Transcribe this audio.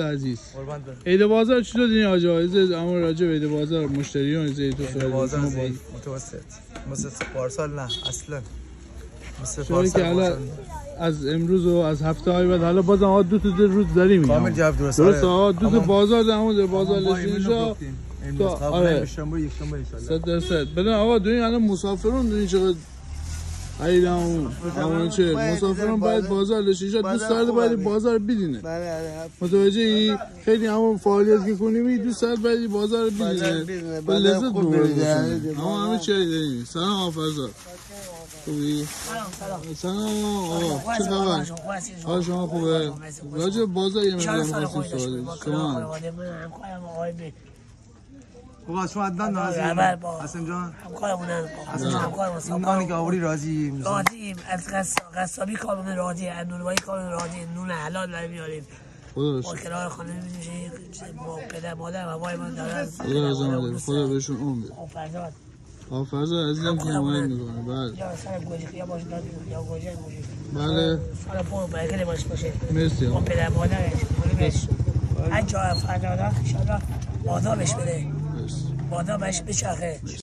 عزیز عید بازار چطور دینی آجایز اما راجع به عید بازار مشتریان زیتون عید بازار متوسط مثل پارسال نه اصلا مثل پارسال که حالا از امروز و از هفته های بعد حالا بازم ها دو تا روز داریم کامل جواب درسته ها دو تا بازار در همون بازار لشینجا تا آره شنبه یک شنبه ان شاء الله 100% بدن آقا دونی الان مسافرون دونی چقدر ایدام همون چه مسافران باید بازار لشینجا دوست داره باید بازار بدینه متوجهی خیلی همون فعالیت که کنیم دوست داره باید بازار بدینه با لذت ببرید اما همه چی داریم. سلام آقا فرزاد خوبی؟ سلام آقا چه خبر؟ حال شما خوبه؟ راجع بازار یه مقدار می‌خواستیم سوال شما خوبه شما عدنان راضی حسن جان همکارمون نانی که آوری راضی از قصابی کارمون راضی از نونوایی کارمون راضی نون حلال داریم میاریم با کنار خانه میشه با پدر مادر و وای من دارن خدا بهشون عمر بده فرزاد عزیزم که حمایت میکنه بله یا سر گوجه یا باشه دادیم یا گوجه باشه بله سال پول برکت باشه مرسی با پدر مادرش هر جا فرزاد ان شاء الله بادا بهش بده بادا بهش بچرخه